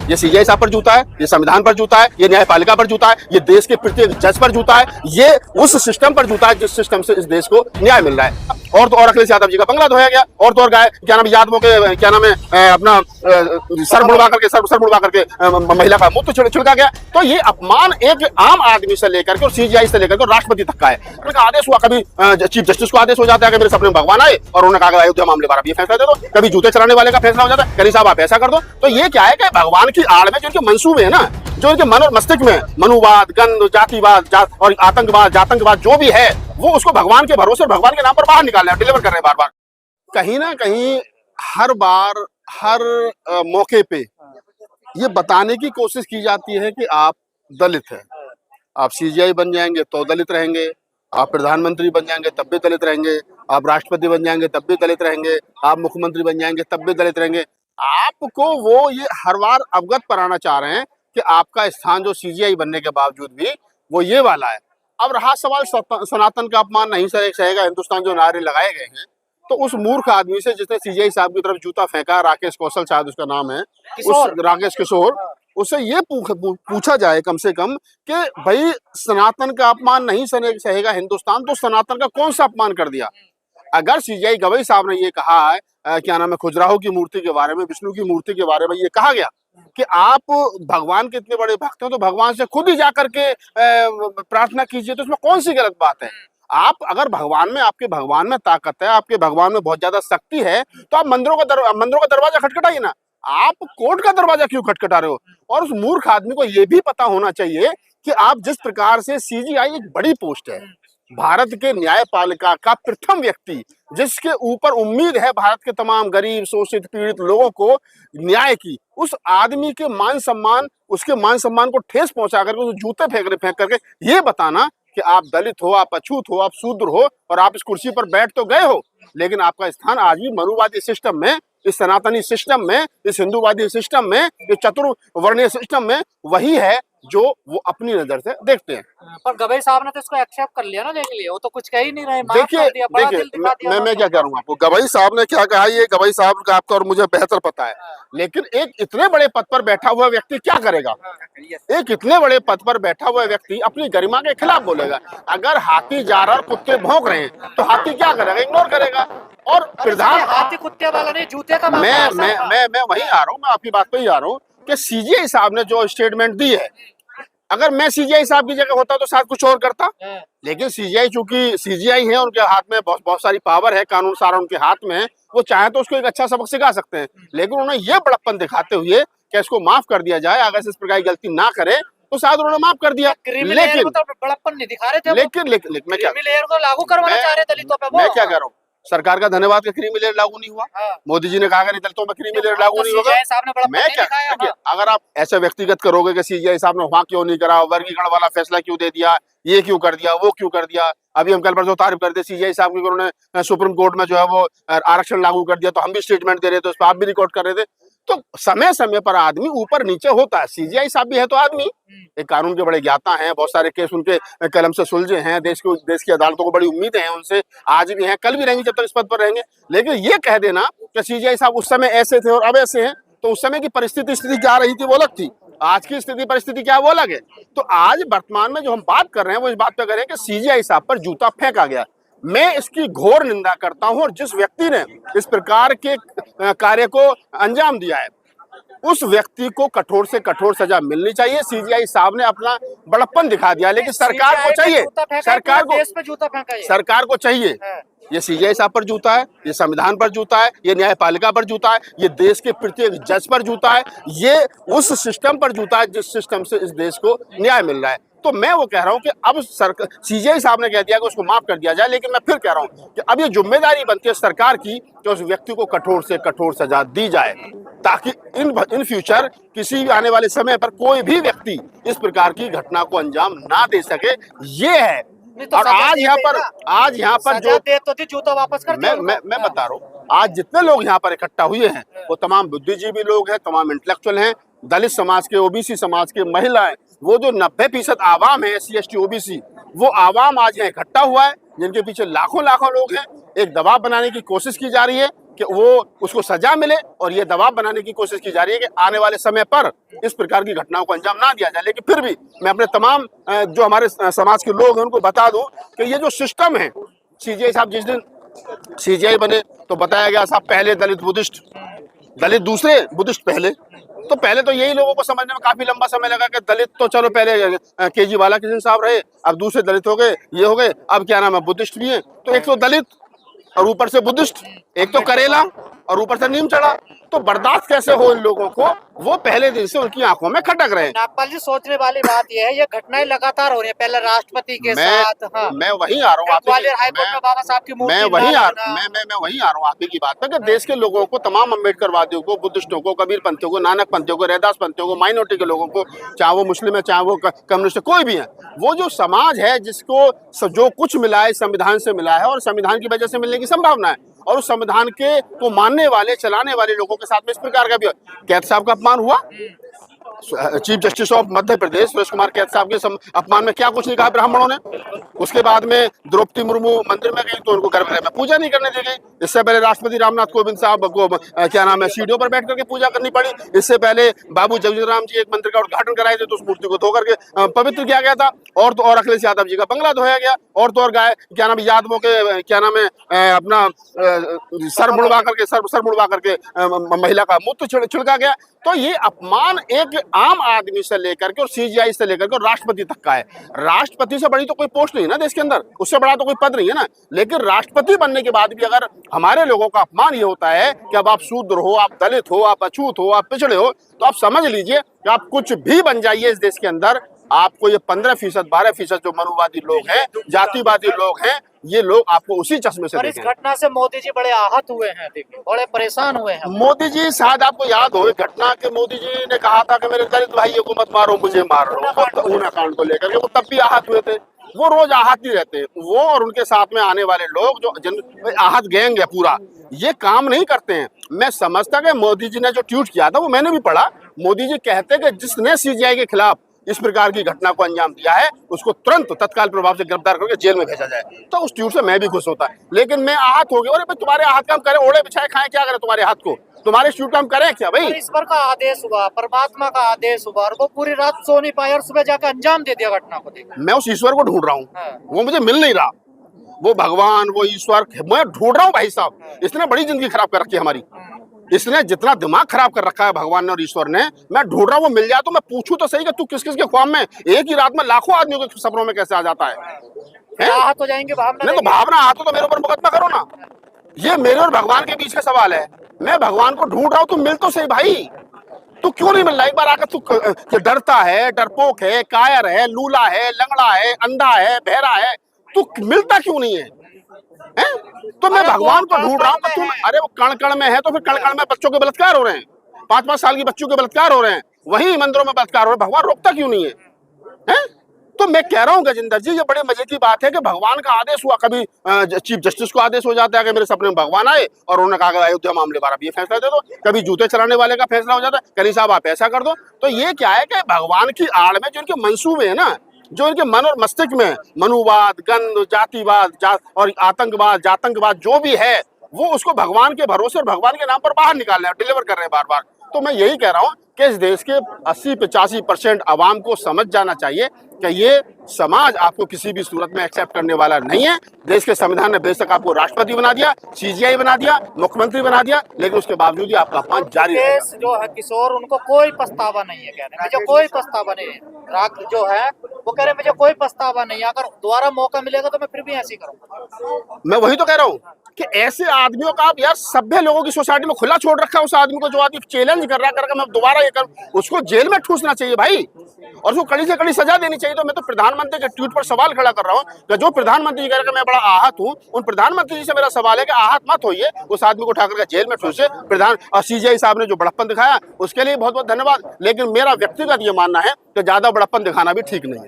ये सीजीआई साहब पर जूता है, ये संविधान पर जूता है, ये न्यायपालिका पर जूता है, ये देश के प्रत्येक जज पर जूता है, ये उस सिस्टम पर जूता है जिस सिस्टम से इस देश को न्याय मिल रहा है। और तो और अखिलेश यादव जी का बंगला धोया गया, और तो और गाय क्या नाम यादवों के क्या नाम है अपना सर मुड़वा करके महिला का मुंह तो छिड़का गया। तो ये अपमान एक आम आदमी से लेकर के और सीजीआई से लेकर के राष्ट्रपति तक का है। उनका आदेश हुआ, कभी चीफ जस्टिस को आदेश हो जाता है कि मेरे सपने में भगवान आए और उन्होंने कहा अयोध्या मामले पर आप ये फैसला दे दो, कभी जूते चलाने वाले का फैसला हो जाता है, करी साहब आप ऐसा कर दो। तो ये क्या है कि भगवान की आड़ में जो इनके मंसूबे है ना, जो इनके मन और मस्तिष्क में मनुवाद, गंध, जातिवाद और आतंकवाद जातंकवाद जो भी है, वो उसको भगवान के भरोसे भगवान के नाम पर बाहर निकाल रहे हैं, डिलीवर कर रहे हैं बार बार। कहीं ना कहीं हर बार हर मौके पे ये बताने की कोशिश की जाती है कि आप दलित हैं, आप सीजीआई बन जाएंगे तो दलित रहेंगे, आप प्रधानमंत्री बन जाएंगे तब भी दलित रहेंगे, आप राष्ट्रपति बन जाएंगे तब भी दलित रहेंगे, आप मुख्यमंत्री बन जाएंगे तब भी दलित रहेंगे। आपको वो ये हर बार अवगत कराना चाह रहे हैं कि आपका स्थान जो सीजीआई बनने के बावजूद भी वो ये वाला है। अब रहा सवाल सनातन का अपमान नहीं सहेगा हिंदुस्तान जो नारे लगाए गए हैं, तो उस मूर्ख आदमी से जिसने सीजीआई साहब की तरफ जूता फेंका, राकेश कौशल शायद उसका नाम है, उस राकेश किशोर, उससे ये पूछा जाए कम से कम कि भाई सनातन का अपमान नहीं सहेगा हिंदुस्तान, तो सनातन का कौन सा अपमान कर दिया? अगर सीजीआई गवई साहब ने ये कहा है क्या नाम है खजुराहो की मूर्ति के बारे में, विष्णु की मूर्ति के बारे में ये कहा गया कि आप भगवान के इतने बड़े भक्त हैं तो भगवान से खुद ही जाकर के प्रार्थना कीजिए, तो इसमें कौन सी गलत बात है? आप अगर भगवान में, आपके भगवान में ताकत है, आपके भगवान में बहुत ज्यादा शक्ति है, तो आप मंदिरों का दरवाजा खटखटाइए ना। आप कोर्ट का दरवाजा क्यों खटखटा रहे हो? और उस मूर्ख आदमी को यह भी पता होना चाहिए कि आप जिस प्रकार से सीजीआई एक बड़ी पोस्ट है, भारत के न्यायपालिका का प्रथम व्यक्ति, जिसके ऊपर उम्मीद है भारत के तमाम गरीब शोषित पीड़ित लोगों को न्याय की, उस आदमी के मान सम्मान, उसके मान सम्मान को ठेस पहुंचा करके जूते फेंक करके ये बताना कि आप दलित हो, आप अछूत हो, आप शूद्र हो और आप इस कुर्सी पर बैठ तो गए हो, लेकिन आपका स्थान आज भी मनुवादी सिस्टम में, इस सनातनी सिस्टम में, इस हिंदूवादी सिस्टम में, इस चतुर्वर्णीय सिस्टम में वही है जो वो अपनी नजर से देखते हैं। पर गवई साहब ने तो इसको एक्सेप्ट कर लिया ना, देख लिया, वो तो कुछ कह ही नहीं रहे। देखिए मैं क्या कह रहा हूँ आपको, गवई साहब ने क्या कहा ये गवई साहब का आपका और मुझे बेहतर पता है, लेकिन एक इतने बड़े पद पर बैठा हुआ व्यक्ति क्या करेगा? एक इतने बड़े पद पर बैठा हुआ व्यक्ति अपनी गरिमा के खिलाफ बोलेगा। अगर हाथी जा रहा और कुत्ते भौंक रहे हैं तो हाथी क्या करेगा? इग्नोर करेगा। और प्रधान हाथी कुत्ते वाला नहीं, जूते का मैं वही आ रहा हूँ, मैं आपकी बात पे ही आ रहा हूँ कि सीजीआई साहब ने जो स्टेटमेंट दी है, अगर मैं सीजीआई साहब की जगह होता तो शायद कुछ और करता, लेकिन सीजीआई चूंकि सीजीआई है, उनके हाथ में बहुत सारी पावर है, कानून सारा उनके हाथ में है, वो चाहे तो उसको एक अच्छा सबक सिखा सकते हैं, लेकिन उन्होंने ये बड़प्पन दिखाते हुए कि इसको माफ कर दिया जाए, अगर इस प्रकार की गलती ना करे तो शायद उन्होंने माफ कर दिया। लेकिन बड़प्पन नहीं दिखा रहे थे, लेकिन मैं क्या लागू करवाना चाह रहे दलितों पे। मैं क्या कह रहा हूँ, सरकार का धन्यवाद कि क्रीमी लेयर लागू नहीं हुआ। मोदी जी ने कहा कि दलितों में क्रीमी लेयर लागू नहीं होगा। मैं क्या, अगर आप ऐसे व्यक्तिगत करोगे कि सीजीआई साहब ने वहां क्यों नहीं करा, वर्गीकरण वाला फैसला क्यों दे दिया, ये क्यों कर दिया, वो क्यों कर दिया, अभी हम कल परसों तारीफ करते सीजीआई साहब की, उन्होंने सुप्रीम कोर्ट में जो है वो आरक्षण लागू कर दिया, तो हम भी स्टेटमेंट दे रहे थे, उस पर आप भी रिकॉर्ड कर रहे थे। तो समय समय पर आदमी ऊपर नीचे होता है, सीजीआई साहब भी है तो आदमी, एक कानून के बड़े ज्ञाता हैं, बहुत सारे केस उनके कलम से सुलझे हैं, देश की अदालतों को बड़ी उम्मीदें हैं उनसे, आज भी हैं, कल भी रहेंगे जब तक इस पद पर रहेंगे। लेकिन ये कह देना कि सीजीआई साहब उस समय ऐसे थे और अब ऐसे हैं, तो उस समय की स्थिति क्या रही थी वो अलग थी, आज की परिस्थिति क्या है वो अलग है। तो आज वर्तमान में जो हम बात कर रहे हैं वो इस बात पे कर रहे हैं कि सीजीआई साहब पर जूता फेंका गया। मैं इसकी घोर निंदा करता हूं, और जिस व्यक्ति ने इस प्रकार के कार्य को अंजाम दिया है उस व्यक्ति को कठोर से कठोर सजा मिलनी चाहिए। सीजीआई साहब ने अपना बड़प्पन दिखा दिया, लेकिन सरकार को चाहिए, सरकार को चाहिए, ये सीजीआई साहब पर जूता है, ये संविधान पर जूता है, ये न्यायपालिका पर जूता है, ये देश के प्रत्येक जज पर जूता है, ये उस सिस्टम पर जूता है जिस सिस्टम से इस देश को न्याय मिल रहा है। तो मैं वो कह रहा हूं कि अब सीजीआई साहब ने कह दिया कि उसको माफ कर दिया जाए, लेकिन मैं फिर कह रहा हूं कि अब ये जिम्मेदारी बनती है सरकार की कि उस व्यक्ति को कठोर से कठोर सजा दी जाए, ताकि इन फ्यूचर किसी भी आने वाले समय पर कोई भी व्यक्ति इस प्रकार की घटना को अंजाम ना दे सके। ये है। और आज यहाँ पर जो जूता वापस कर, मैं बता रहा हूँ, आज जितने लोग यहाँ पर इकट्ठा हुए हैं वो तमाम बुद्धिजीवी लोग हैं, तमाम इंटेलेक्चुअल हैं, दलित समाज के, ओबीसी समाज के, महिलाएं, वो जो 90% आवाम है SC ST OBC, वो आवाम आज यहाँ इकट्ठा हुआ है, जिनके पीछे लाखों लाखों लोग हैं। एक दबाव बनाने की कोशिश की जा रही है कि वो उसको सजा मिले, और ये दबाव बनाने की कोशिश की जा रही है कि आने वाले समय पर इस प्रकार की घटनाओं को अंजाम ना दिया जाए। लेकिन फिर भी मैं अपने तमाम जो हमारे समाज के लोग हैं उनको बता दूं कि ये जो सिस्टम है, सीजीआई साहब जिस दिन सीजीआई बने तो बताया गया साहब पहले दलित बुद्धिस्ट, दलित दूसरे बुद्धिस्ट पहले। तो पहले तो यही लोगों को समझने में काफी लंबा समय लगा कि दलित तो चलो पहले केजी बालाकृष्ण साहब रहे, अब दूसरे दलित हो गए, ये हो गए, अब क्या नाम है बुद्धिस्ट भी है। तो एक तो दलित और ऊपर से बुद्धिस्ट, एक तो करेला और ऊपर से नीम चढ़ा, तो बर्दाश्त कैसे हो इन लोगों को? वो पहले दिन से उनकी आंखों में खटक रहे हैं। नागपाल जी, सोचने वाली बात यह है, ये घटनाएं लगातार हो रही है, पहले राष्ट्रपति के साथ, हाँ, मैं वहीं आ रहा हूँ ग्वालियर हाईकोर्ट में बाबा साहब की मूर्ति, मैं वहीं आ रहा हूँ आप ही की बात पर कि देश के लोगों को, तमाम अम्बेडकरवादियों को, बुद्धिस्टों को, कबीर पंथियों को, नानक पंथियों को, रैदास पंथियों को, माइनॉरिटी के लोगों को, चाहे वो मुस्लिम है चाहे वो कम्युनिस्ट, कोई भी है, वो जो समाज है जिसको जो कुछ मिला है संविधान से मिला है और संविधान की वजह से मिलने की संभावना है, और उस संविधान के को मानने वाले, चलाने वाले लोगों के साथ में इस प्रकार का भी कैद साहब का अपमान हुआ। Chief justice of Madhya Pradesh Suresh Kumar कैद साहब के अपमान में क्या कुछ नहीं कहा ब्राह्मणों ने। उसके बाद में द्रौपदी मुर्मू मंदिर में गई तो उनको गर्भगृह में पूजा नहीं करने दी गई। इससे पहले राष्ट्रपति रामनाथ कोविंद साहब को क्या नाम है सीढ़ियों पर बैठ करके पूजा करनी पड़ी। इससे पहले बाबू जगजीवन राम जी एक मंदिर का उद्घाटन कराए थे तो उस मूर्ति को धो करके पवित्र किया गया था। और तो और अखिलेश यादव जी का बंगला धोया गया। और तो और गाय क्या नाम है यादवों के क्या नाम है अपना सर मुड़वा करके महिला का मूत्र छिड़का गया। तो ये अपमान एक आम आदमी से लेकर के और सीजीआई से लेकर के राष्ट्रपति तक का है। राष्ट्रपति से बड़ी तो कोई पोस्ट नहीं है ना देश के अंदर, उससे बड़ा तो कोई पद नहीं है ना। लेकिन राष्ट्रपति बनने के बाद भी अगर हमारे लोगों का अपमान ये होता है कि अब आप शूद्र हो, आप दलित हो, आप अछूत हो, आप पिछड़े हो, तो आप समझ लीजिए कि आप कुछ भी बन जाइए इस देश के अंदर, आपको ये 15% 12% जो मनुवादी लोग हैं, जातिवादी लोग हैं, ये लोग आपको उसी चश्मे से देखेंगे। इस घटना से मोदी जी बड़े आहत हुए हैं, देखिए बड़े परेशान हुए हैं। मोदी जी शायद आपको याद हो घटना के, मोदी जी ने कहा था कि मेरे दलित भाइयों को मत मारो, मुझे मार लो, ऊना कांड को लेकर के वो तब भी आहत हुए थे। वो रोज आहत ही रहते हैं, वो और उनके साथ में आने वाले लोग जो जिन आहत गैंग है पूरा, ये काम नहीं करते हैं। मैं समझता कि मोदी जी ने जो ट्वीट किया था वो मैंने भी पढ़ा। मोदी जी कहते कि जिसने सीजीआई के खिलाफ इस प्रकार की घटना को अंजाम दिया है उसको तुरंत तत्काल प्रभाव से गिरफ्तार करके जेल में भेजा जाए। तो उस ट्वीट से मैं भी खुश होता। लेकिन मैं आहत हो गया, अरे भाई तुम्हारे हाथ काम करे, ओढ़े बिछाए खाए, क्या करे तुम्हारे हाथ को, तुम्हारे ट्वीट काम करे क्या भाई? ईश्वर का आदेश हुआ, परमात्मा का आदेश हुआ, और वो पूरी रात सो नहीं पाए और सुबह जाकर अंजाम दे दिया घटना को। देखा मैं उस ईश्वर को ढूंढ रहा हूँ, हाँ। वो मुझे मिल नहीं रहा। वो भगवान, वो ईश्वर मैं ढूंढ रहा हूँ भाई साहब। इसने बड़ी जिंदगी खराब कर रखी है हमारी, इसने जितना दिमाग खराब कर रखा है भगवान ने और ईश्वर ने, मैं ढूंढ रहा हूँ। वो मिल जाए तो मैं पूछूं तो सही कि तू किस किस के ख्वाब में एक ही रात में लाखों आदमियों के सपनों में कैसे आ जाता है? आहत हो जाएंगे, भावना नहीं तो भावना आहत हो तो मेरे ऊपर मुकदमा करो ना। ये मेरे और भगवान के बीच का सवाल है। मैं भगवान को ढूंढ रहा हूँ, तू मिल तो सही भाई। तू क्यों नहीं मिल रहा? एक बार आकर तू डरता है, डरपोक है, कायर है, लूला है, लंगड़ा है, अंधा है, बहरा है, तू मिलता क्यों नहीं है? तो मैं भगवान को ढूंढ रहा हूँ। तुम अरे वो कण कण में है, तो फिर कण कण में बच्चों के बलात्कार हो रहे हैं, 5-5 साल की बच्चों के बलात्कार हो रहे हैं, वहीं मंदिरों में बलात्कार हो रहे हैं, भगवान रोकता क्यों नहीं है? तो मैं कह रहा हूँ गजेंद्र जी, ये बड़े मजे की बात है कि भगवान का आदेश हुआ। कभी चीफ जस्टिस को आदेश हो जाता है कि मेरे सपने में भगवान आए और उन्होंने कहा कि अयोध्या मामले पर आप ये फैसला दे दो। कभी जूते चलाने वाले का फैसला हो जाता है, करी साहब आप ऐसा कर दो। तो ये क्या है कि भगवान की आड़ में जो इनके मंसूबे है ना, जो इनके मन और मस्तिष्क में मनुवाद, गंध, जातिवाद और आतंकवाद, जातंकवाद जो भी है, वो उसको भगवान के भरोसे और भगवान के नाम पर बाहर निकाल रहे हैं, डिलीवर कर रहे हैं बार बार। तो मैं यही कह रहा हूं कि इस देश के 80-85% आवाम को समझ जाना चाहिए कि ये समाज आपको किसी भी सूरत में एक्सेप्ट करने वाला नहीं है। देश के संविधान ने बेशक आपको राष्ट्रपति बना दिया, सीजीआई बना दिया, मुख्यमंत्री बना दिया, लेकिन उसके बावजूद ही आपका अपमान जारी रहेगा। जो है किशोर, उनको कोई पछतावा नहीं है, कह रहे मुझे कोई पछतावा नहीं है। राग जो है वो कह रहे मुझे कोई पछतावा नहीं है, अगर दोबारा मौका मिलेगा तो मैं फिर भी ऐसे करूंगा। मैं वही तो कह रहा हूँ कि ऐसे आदमियों का आप यार सभ्य लोगों की सोसाइटी में खुला छोड़ रखा है। उस आदमी को जो आदमी चैलेंज कर रहा है करके मैं दोबारा ये करूं, उसको जेल में ठूसना चाहिए भाई, और उसको कड़ी से कड़ी सजा देनी चाहिए। तो मैं तो प्रधानमंत्री के ट्वीट पर सवाल खड़ा कर रहा हूँ कि जो प्रधानमंत्री जी कह रहे हैं मैं बड़ा आहत हूँ, उन प्रधानमंत्री जी से मेरा सवाल है कि आहत मत होइए, उस आदमी को उठा करके जेल में ठूसे। प्रधान और सीजीआई साहब ने जो बड़प्पन दिखाया उसके लिए बहुत बहुत धन्यवाद, लेकिन मेरा व्यक्तिगत ये मानना है कि ज्यादा बड़प्पन दिखाना भी ठीक नहीं है।